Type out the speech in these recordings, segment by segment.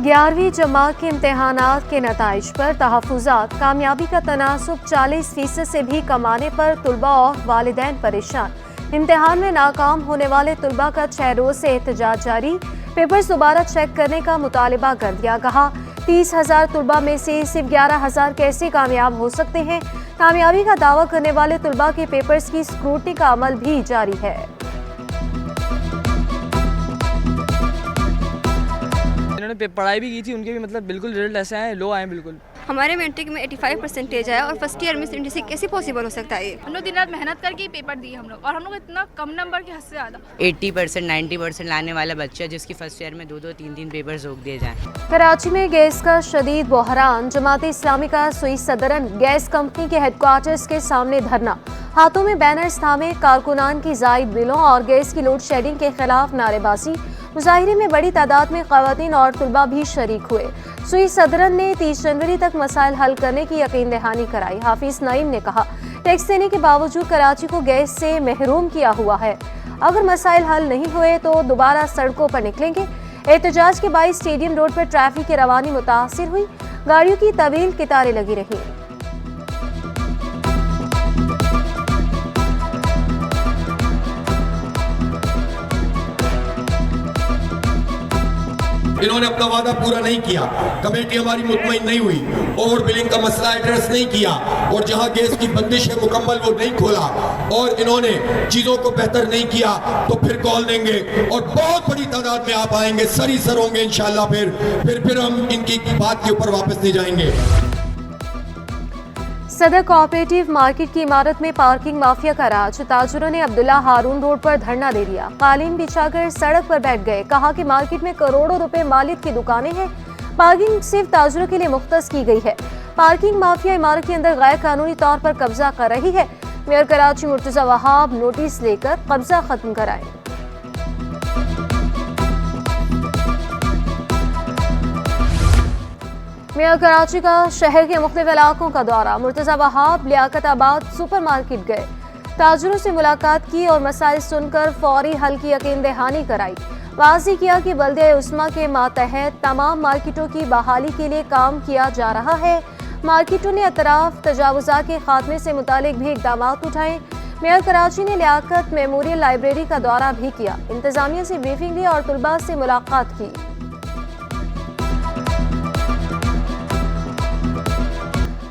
11वीं जमात के इम्तहानात के नताइज पर तहफ़्फ़ुज़ात कामयाबी का तनासुब 40% से भी कम आने पर तुलबा और वालिदैन परेशान। इम्तहान में नाकाम होने वाले तुलबा का 6 रोज़ से एहतजाज जारी। पेपर्स दोबारा चेक करने का मुतालिबा कर दिया। कहा 30,000 तुलबा में से सिर्फ 11,000 कैसे कामयाब हो सकते हैं। कामयाबी का दावा करने वाले तुलबा के पेपर्स की स्क्रूटनी का अमल भी जारी है। इन्होंने पढ़ाई भी की थी, उनके भी मतलब बिल्कुल रिजल्ट ऐसे आए, लो आए बिल्कुल। हमारे मैट्रिक में 85% आया और फर्स्ट ईयर में 76 कैसे पॉसिबल हो सकता है। हम लोग दिन रात मेहनत करके पेपर दिए हम लोग, और हम लोग इतना कम नंबर के हद से ज़्यादा 80% 90% लाने वाला बच्चा जिसकी फर्स्ट ईयर में 2-2 3-3 पेपर रोक दिए जाएं। कराची में गैस का शदीद बहरान। जमात इस्लामी का सुई सदरन गैस कंपनी के हेडक्वार्टर्स के सामने धरना, हाथों में बैनर्स थामे कारकुनान की जायद बिलों और गैस की लोड शेडिंग के खिलाफ नारेबाजी। मुजाहिरे में बड़ी तादाद में खवातीन और तुलबा भी शरीक हुए। सुई सदरन ने 30 जनवरी तक मसाइल हल करने की यकीन दहानी कराई। हाफिज नईम ने कहा टैक्स देने के बावजूद कराची को गैस से महरूम किया हुआ है। अगर मसाइल हल नहीं हुए तो दोबारा सड़कों पर निकलेंगे। एहतजाज के बाईस स्टेडियम रोड पर ट्रैफिक की रवानी मुतासिर हुई। गाड़ियों की तवील कतारें लगी रही। इन्होंने अपना वादा पूरा नहीं किया, कमेटी हमारी मुतमईन नहीं हुई, ओवर बिलिंग का मसला एड्रेस नहीं किया, और जहां गैस की बंदिश है मुकम्मल वो नहीं खोला, और इन्होंने चीजों को बेहतर नहीं किया तो फिर कॉल देंगे और बहुत बड़ी तादाद में आप आएंगे, सरी सर होंगे इंशाल्लाह। फिर हम इनकी बात के ऊपर वापस नहीं जाएंगे। सदर कोऑपरेटिव मार्केट की इमारत में पार्किंग माफिया का राज। ताजुरों ने अब्दुल्ला हारून रोड पर धरना दे दिया, कालीन बिछाकर सड़क पर बैठ गए। कहा कि मार्केट में करोड़ों रुपए मालिक की दुकानें हैं, पार्किंग सिर्फ ताजुरों के लिए मुख्तस की गई है। पार्किंग माफिया इमारत के अंदर गैर कानूनी तौर पर कब्जा कर रही है। मेयर कराची मुर्तजा वहाब नोटिस लेकर कब्जा खत्म कराए। मेयर कराची का शहर के मुख्तलिफ इलाकों का दौरा। मुर्तजा वहाब लियाकताबाद सुपर मार्केट गए, ताजुरों से मुलाकात की और मसाइल सुनकर फौरी हल की यकीन दहानी कराई। वाज़ेह किया कि बल्दिया उस्मा के मातहत तमाम मार्केटों की बहाली के लिए काम किया जा रहा है। मार्केटों ने अतराफ तजावुज़ा के खात्मे से मुतालिक भी इक़दाम उठाए। मेयर कराची ने लियाकत मेमोरियल लाइब्रेरी का दौरा भी किया, इंतजामिया से ब्रीफिंग ली और तुलबा से मुलाकात की।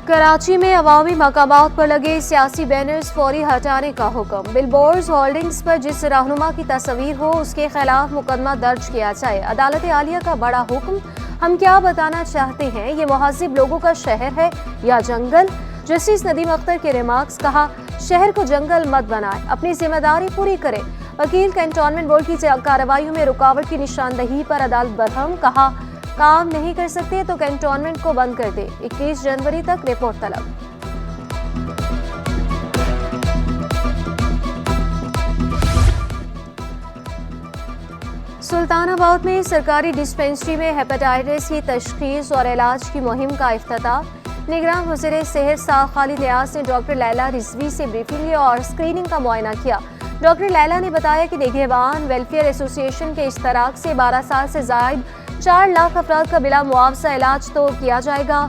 कराची में अवामी मकामात पर लगे सियासी बैनर्स फौरी हटाने का हुक्म। बिलबोर्ड्स होल्डिंग्स पर जिस रहनुमा की तस्वीर हो उसके खिलाफ मुकदमा दर्ज किया जाए। अदालत आलिया का बड़ा हुक्म। हम क्या बताना चाहते हैं, ये मुहज़्ज़िब लोगों का शहर है या जंगल। जस्टिस नदीम अख्तर के रिमार्क्स। कहा शहर को जंगल मत बनाए, अपनी जिम्मेदारी पूरी करें। वकील कैंटोनमेंट बोर्ड की कार्रवाइयों में रुकावट की निशानदही पर अदालत बरहम। कहा काम नहीं कर सकते तो कैंटोनमेंट को बंद कर दे। 21 जनवरी तक रिपोर्ट तलब। सुल्तानाबाद में सरकारी डिस्पेंसरी में हेपेटाइटिस की तशखीस और इलाज की मुहिम का इफ्तिताह। निगरान वज़ीर सेहत साद खालिद नियाज़ ने डॉक्टर लैला रिजवी से ब्रीफिंग ली और स्क्रीनिंग का मुआयना किया। डॉक्टर लैला ने बताया कि निगहबान वेलफेयर एसोसिएशन के इश्तराक से 12 साल से जायद 4 लाख अफराद का बिला मुआवजा इलाज तो किया जाएगा।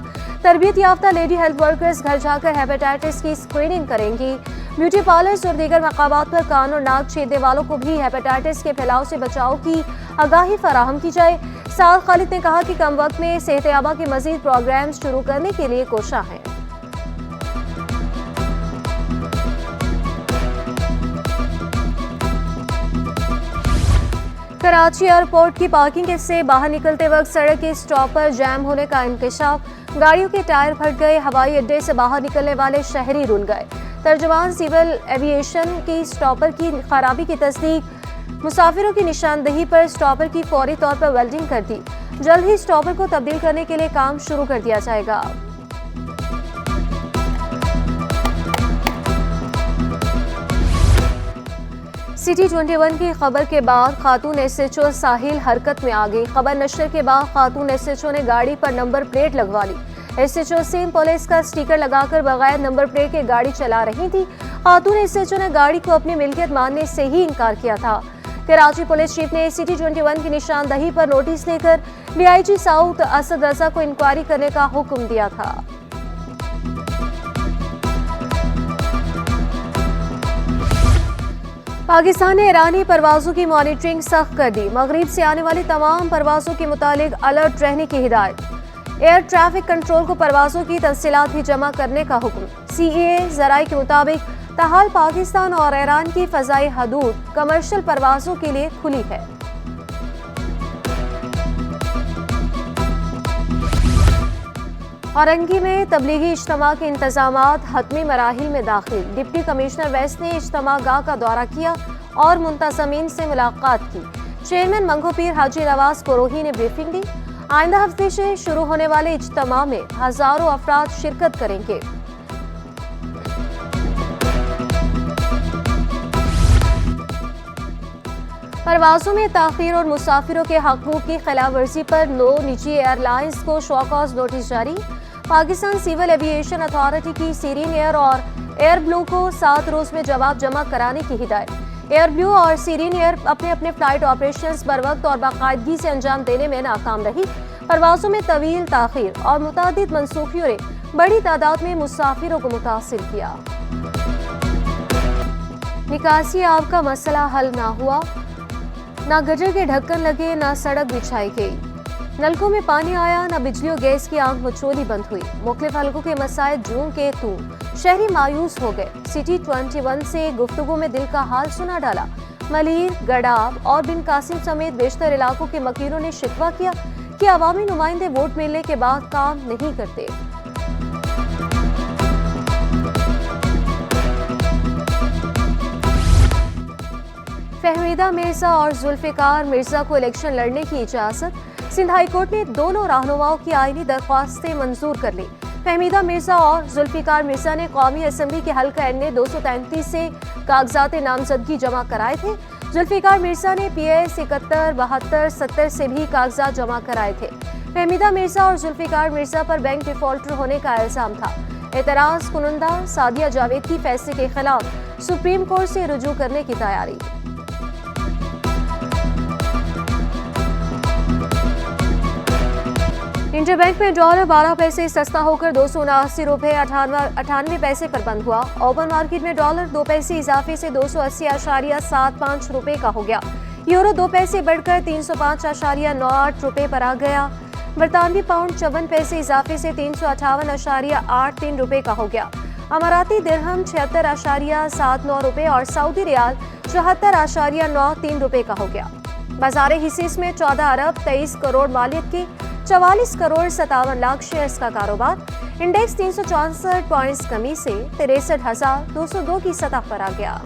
तरबियत याफ्ता लेडी हेल्थ वर्कर्स घर जाकर हेपेटाइटिस की स्क्रीनिंग करेंगी। ब्यूटी पार्लर्स और दीगर मकामात पर कान और नाक छेदने वालों को भी हेपेटाइटिस के फैलाव से बचाव की आगाही फराहम की जाए। साद खालिद ने कहा कि कम वक्त में सेहतयाबा के मजीद प्रोग्राम शुरू करने के लिए कोशिश है। कराची एयरपोर्ट की पार्किंग से बाहर निकलते वक्त सड़क के स्टॉप पर जैम होने का इंकशाफ। गाड़ियों के टायर फट गए, हवाई अड्डे से बाहर निकलने वाले शहरी रुल गए। तर्जुमान सिविल एविएशन की स्टॉपर की खराबी की तस्दीक। मुसाफिरों की निशानदही पर स्टॉपर की फौरी तौर पर वेल्डिंग कर दी। जल्द ही स्टॉपर को तब्दील करने के लिए काम शुरू कर दिया जाएगा। सिटी 21 की खबर के बाद खातून एसएचओ साहिल हरकत में आ गई। खबर नशर के बाद खातून एसएचओ ने गाड़ी पर नंबर प्लेट लगवा ली। एसएचओ सेम पुलिस का स्टिकर लगाकर बगैर नंबर प्लेट के गाड़ी चला रही थी। खातून एसएचओ ने गाड़ी को अपनी मिल्कियत मानने से ही इनकार किया था। कराची पुलिस चीफ ने सिटी 21 की निशानदही पर नोटिस लेकर डीआईजी साउथ असद रजा को इंक्वायरी करने का हुक्म दिया था। पाकिस्तान ने ईरानी परवाजों की मॉनिटरिंग सख्त कर दी। मगरिब से आने वाली तमाम परवाजों के मुतालिक अलर्ट रहने की हिदायत। एयर ट्रैफिक कंट्रोल को परवाजों की तफसीलात भी जमा करने का हुक्म। सीएए जराये के मुताबिक ताहाल पाकिस्तान और ईरान की फजाई हदूद कमर्शियल परवाजों के लिए खुली है। औरंगी में तबलीगी इज्तिमा के इंतजामात हतमी मराहिल में दाखिल। डिप्टी कमिश्नर वेस्ट ने इज्तिमा गाह का दौरा किया और मुंतजमीन से मुलाकात की। चेयरमैन मंगो पीर हाजी नवाज कोरोही ने ब्रीफिंग दी। आइंदा हफ्ते से शुरू होने वाले इज्तिमा में हजारों अफराद शिरकत करेंगे। परवाजों में ताखीर और मुसाफिरों के हकूक की खिलाफवर्जी पर 9 निजी एयरलाइंस को शॉकॉज नोटिस जारी। पाकिस्तान सिविल एविएशन अथॉरिटी की सीरीन एयर और एयर ब्लू को 7 रोज में जवाब जमा कराने की हिदायत। एयर ब्लू और सीरीन एयर अपने अपने फ्लाइट ऑपरेशंस बर वक्त और बाकायदगी से अंजाम देने में नाकाम रही। परवाजों में तवील ताखीर और मुतादिद मनसूखियों ने बड़ी तादाद में मुसाफिरों को मुतासिर किया। निकासी आब का मसला हल ना हुआ, ना गटर के ढक्कन लगे, ना सड़क बिछाई गई, नलकों में पानी आया, ना बिजली और गैस की आंख मचोली बंद हुई। मुख्तलिफ हलकों के मसाइल जूं के तू, शहरी मायूस हो गए। सिटी 21 से गुफ्तगू में दिल का हाल सुना डाला। मलीर, गडाब और बिन कासिम समेत बेशतर इलाकों के मकीनों ने शिकवा किया कि अवामी नुमाइंदे वोट मिलने के बाद काम नहीं करते। फहमीदा मिर्जा और जुल्फिकार मिर्जा को इलेक्शन लड़ने की इजाजत। सिंध हाई कोर्ट ने दोनों रहनुमाओं की आईनी दरख्वास्तें मंजूर कर ली। फहमीदा मिर्जा और जुल्फिकार मिर्जा ने कौमी असम्बली के हल्का NA 233 से कागजात नामजदगी जमा कराए थे। जुल्फिकार मिर्जा ने PS 71, 72, 70 से भी कागजात जमा कराए थे। फहमीदा मिर्जा और जुल्फिकार मिर्जा पर बैंक डिफॉल्टर होने का इल्जाम था। एतराज कुनंदा सादिया जावेद की फैसले के खिलाफ सुप्रीम कोर्ट से रुजू करने की तैयारी। इंटरबैंक में डॉलर 12 पैसे सस्ता होकर 279 रुपये 98 पैसे पर बंद हुआ। ओपन मार्केट में डॉलर 2 पैसे इजाफे से 280.75 रुपये का हो गया। यूरो 2 पैसे बढ़कर 305.98 रुपये पर आ गया। बरतानवी पाउंड 54 पैसे इजाफे से 358.83 रुपये का हो गया। अमाराती दिरहम 76.79 रुपये और सऊदी रियाल 74.93 रुपये का हो गया। बाजार हिस्से में 14 अरब 23 करोड़ मालियत की 44 करोड़ 57 लाख शेयर्स का कारोबार। इंडेक्स 364 पॉइंट्स कमी से 63,202 की सतह पर आ गया।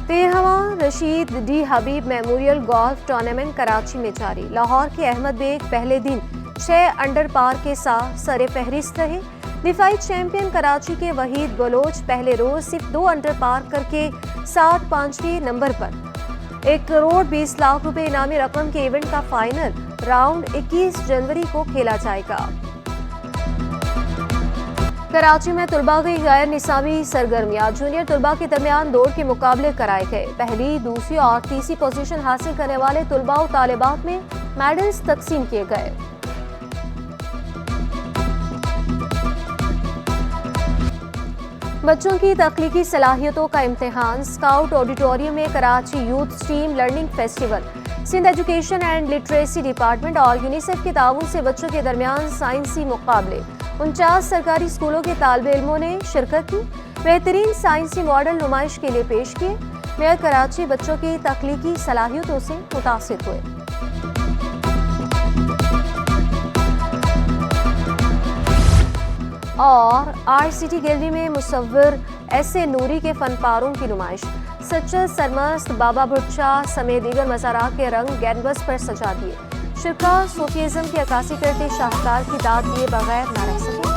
13वां रशीद डी हबीब मेमोरियल गोल्फ टूर्नामेंट कराची में जारी। लाहौर के अहमद बेग पहले दिन 6 अंडर पार के साथ सरे फहरिस्त रहे। दिफाई चैंपियन कराची के वहीद बलोच पहले रोज सिर्फ 2 अंडर पार करके 5वें नंबर पर। 1 करोड़ 20 लाख रुपए इनामी रकम के इवेंट का फाइनल राउंड 21 जनवरी को खेला जाएगा। कराची में तुलबा की गैर निसाबी सरगर्मियां। जूनियर तुलबा के दरमियान दौड़ के मुकाबले कराए गए। पहली, दूसरी और तीसरी पोजीशन हासिल करने वाले तुलबा और तालिबात में मेडल्स तकसीम किए गए। बच्चों की तख्लीकी सलाहियतों का इम्तिहान। स्काउट ऑडिटोरियम में Karachi youth stream learning festival, Sindh education and literacy department और यूनिसेफ के ताउन से बच्चों के दरमियान साइंसी मुकाबले। 49 सरकारी स्कूलों के तालिबे इल्मों ने शिरकत की। बेहतरीन साइंसी मॉडल नुमाइश के लिए पेश किए। मेयर कराची बच्चों की तख्लीकी सलाहियतों से मुतासिर हुए। और RCT गैलरी में मुसव्विर S.A. नूरी के फनपारों की नुमाइश। सच्चर सरमस्त बाबा भुट्टा समेत दीगर मज़ारात के रंग कैनवस पर सजा दिए। शिरका सूफीज़्म की अक्कासी करते शाहकार की दाद दिए बगैर न रह सके।